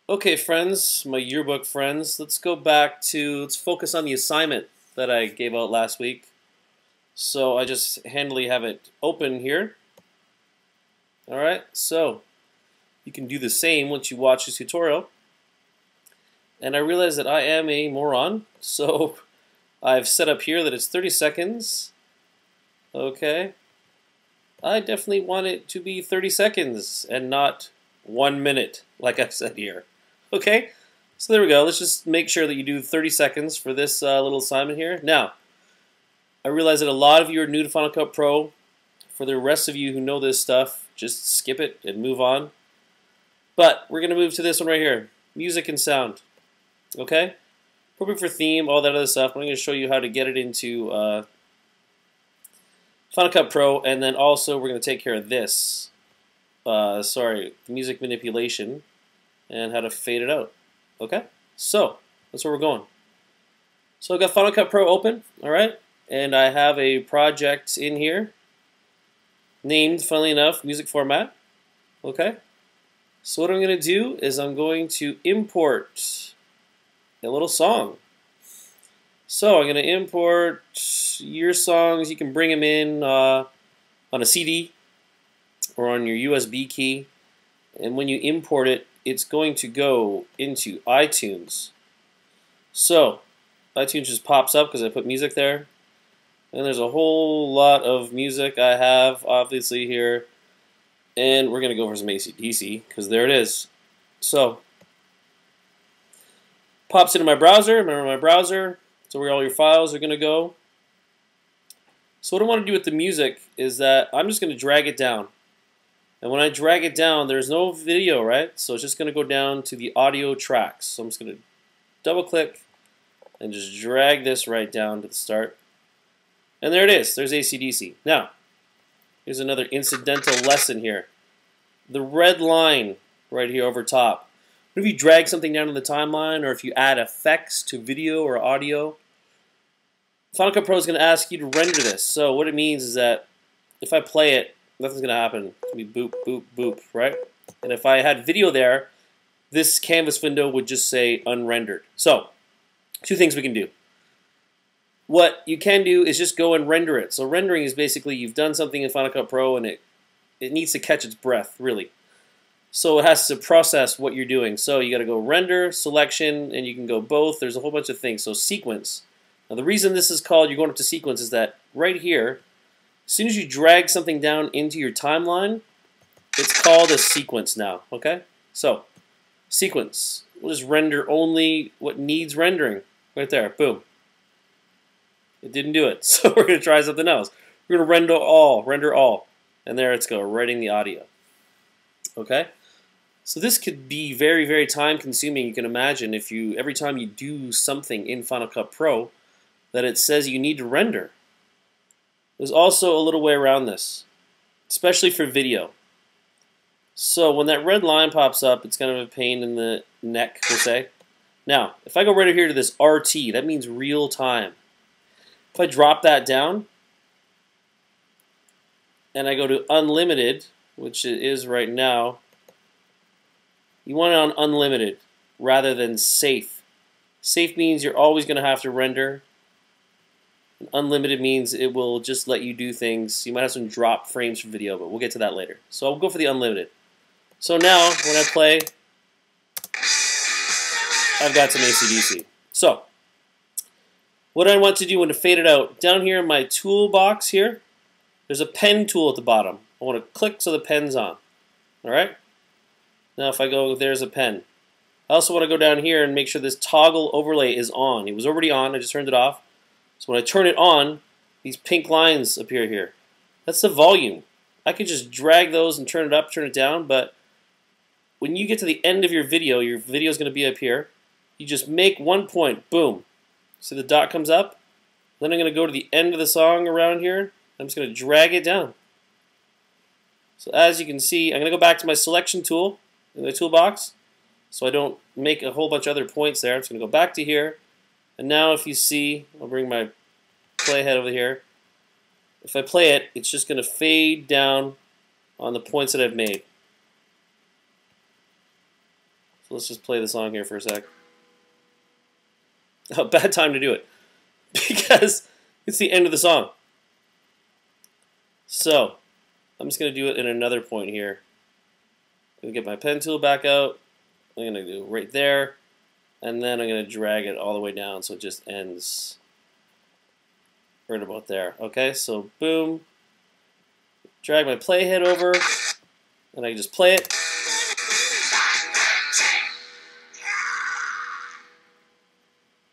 Okay, friends, my yearbook friends, let's focus on the assignment that I gave out last week. So I just handily have it open here. Alright, so you can do the same once you watch this tutorial. And I realize that I am a moron, so I've set up here that it's 30 seconds. Okay. I definitely want it to be 30 seconds and not 1 minute, like I said here. Okay, so there we go. Let's just make sure that you do 30 seconds for this little assignment here. Now, I realize that a lot of you are new to Final Cut Pro. For the rest of you who know this stuff, just skip it and move on. But we're going to move to this one right here, music and sound. Okay, appropriate for theme, all that other stuff. I'm going to show you how to get it into Final Cut Pro, and then also we're going to take care of this. Music manipulation and how to fade it out. Okay, so that's where we're going. So I've got Final Cut Pro open, all right, and I have a project in here named, funnily enough, music format. Okay, so what I'm going to do is I'm going to import a little song. So I'm going to import your songs. You can bring them in on a CD or on your USB key, and when you import it, it's going to go into iTunes. So iTunes just pops up because I put music there, and there's a whole lot of music I have obviously here, and we're gonna go for some AC/DC because there it is. So pops into my browser. Remember my browser, so where all your files are gonna go. So what I want to do with the music is that I'm just gonna drag it down. And when I drag it down, there's no video, right? So it's just going to go down to the audio tracks. So I'm just going to double click and just drag this right down to the start. And there it is. There's AC/DC. Now, here's another incidental lesson here. The red line right here over top. If you drag something down in the timeline, or if you add effects to video or audio, Final Cut Pro is going to ask you to render this. So what it means is that if I play it, nothing's going to happen. It's going to be boop, boop, boop, right? And if I had video there, this canvas window would just say unrendered. So, two things we can do. What you can do is just go and render it. So rendering is basically you've done something in Final Cut Pro and it needs to catch its breath, really. So it has to process what you're doing. So you got to go render, selection, and you can go both. There's a whole bunch of things. So sequence. Now the reason this is called, you're going up to sequence, is that right here, as soon as you drag something down into your timeline, it's called a sequence now, okay? So, sequence. We'll just render only what needs rendering. Right there, boom. It didn't do it, so we're going to try something else. We're going to render all. And there it's go, writing the audio. Okay? So this could be very, very time consuming. You can imagine if every time you do something in Final Cut Pro, that it says you need to render. There's also a little way around this, especially for video. So when that red line pops up, it's kind of a pain in the neck, per se. Now, if I go right over here to this RT, that means real time. If I drop that down, and I go to unlimited, which it is right now, you want it on unlimited rather than safe. Safe means you're always going to have to render. Unlimited means it will just let you do things. You might have some drop frames for video, but we'll get to that later. So I'll go for the unlimited. So now, when I play, I've got some AC/DC. So, what I want to do when to fade it out, down here in my toolbox here, there's a pen tool at the bottom. I want to click so the pen's on. Alright? Now if I go, there's a pen. I also want to go down here and make sure this toggle overlay is on. It was already on, I just turned it off. So when I turn it on, these pink lines appear here. That's the volume. I could just drag those and turn it up, turn it down, but when you get to the end of your video is going to be up here. You just make one point, boom. See the dot comes up? Then I'm going to go to the end of the song around here. I'm just going to drag it down. So as you can see, I'm going to go back to my selection tool in the toolbox so I don't make a whole bunch of other points there. I'm just going to go back to here. And now if you see, I'll bring my playhead over here. If I play it, it's just going to fade down on the points that I've made. So let's just play the song here for a sec. Oh, bad time to do it because it's the end of the song. So I'm just going to do it in another point here. I'm going to get my pen tool back out. I'm going to do it right there. And then I'm going to drag it all the way down so it just ends right about there. Okay, so boom. Drag my playhead over. And I can just play it.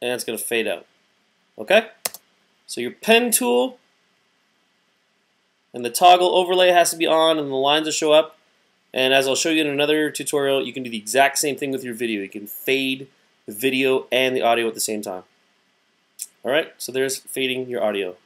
And it's going to fade out. Okay? So your pen tool and the toggle overlay has to be on and the lines will show up. And as I'll show you in another tutorial, you can do the exact same thing with your video. You can fade the video and the audio at the same time. Alright, so there's fading your audio.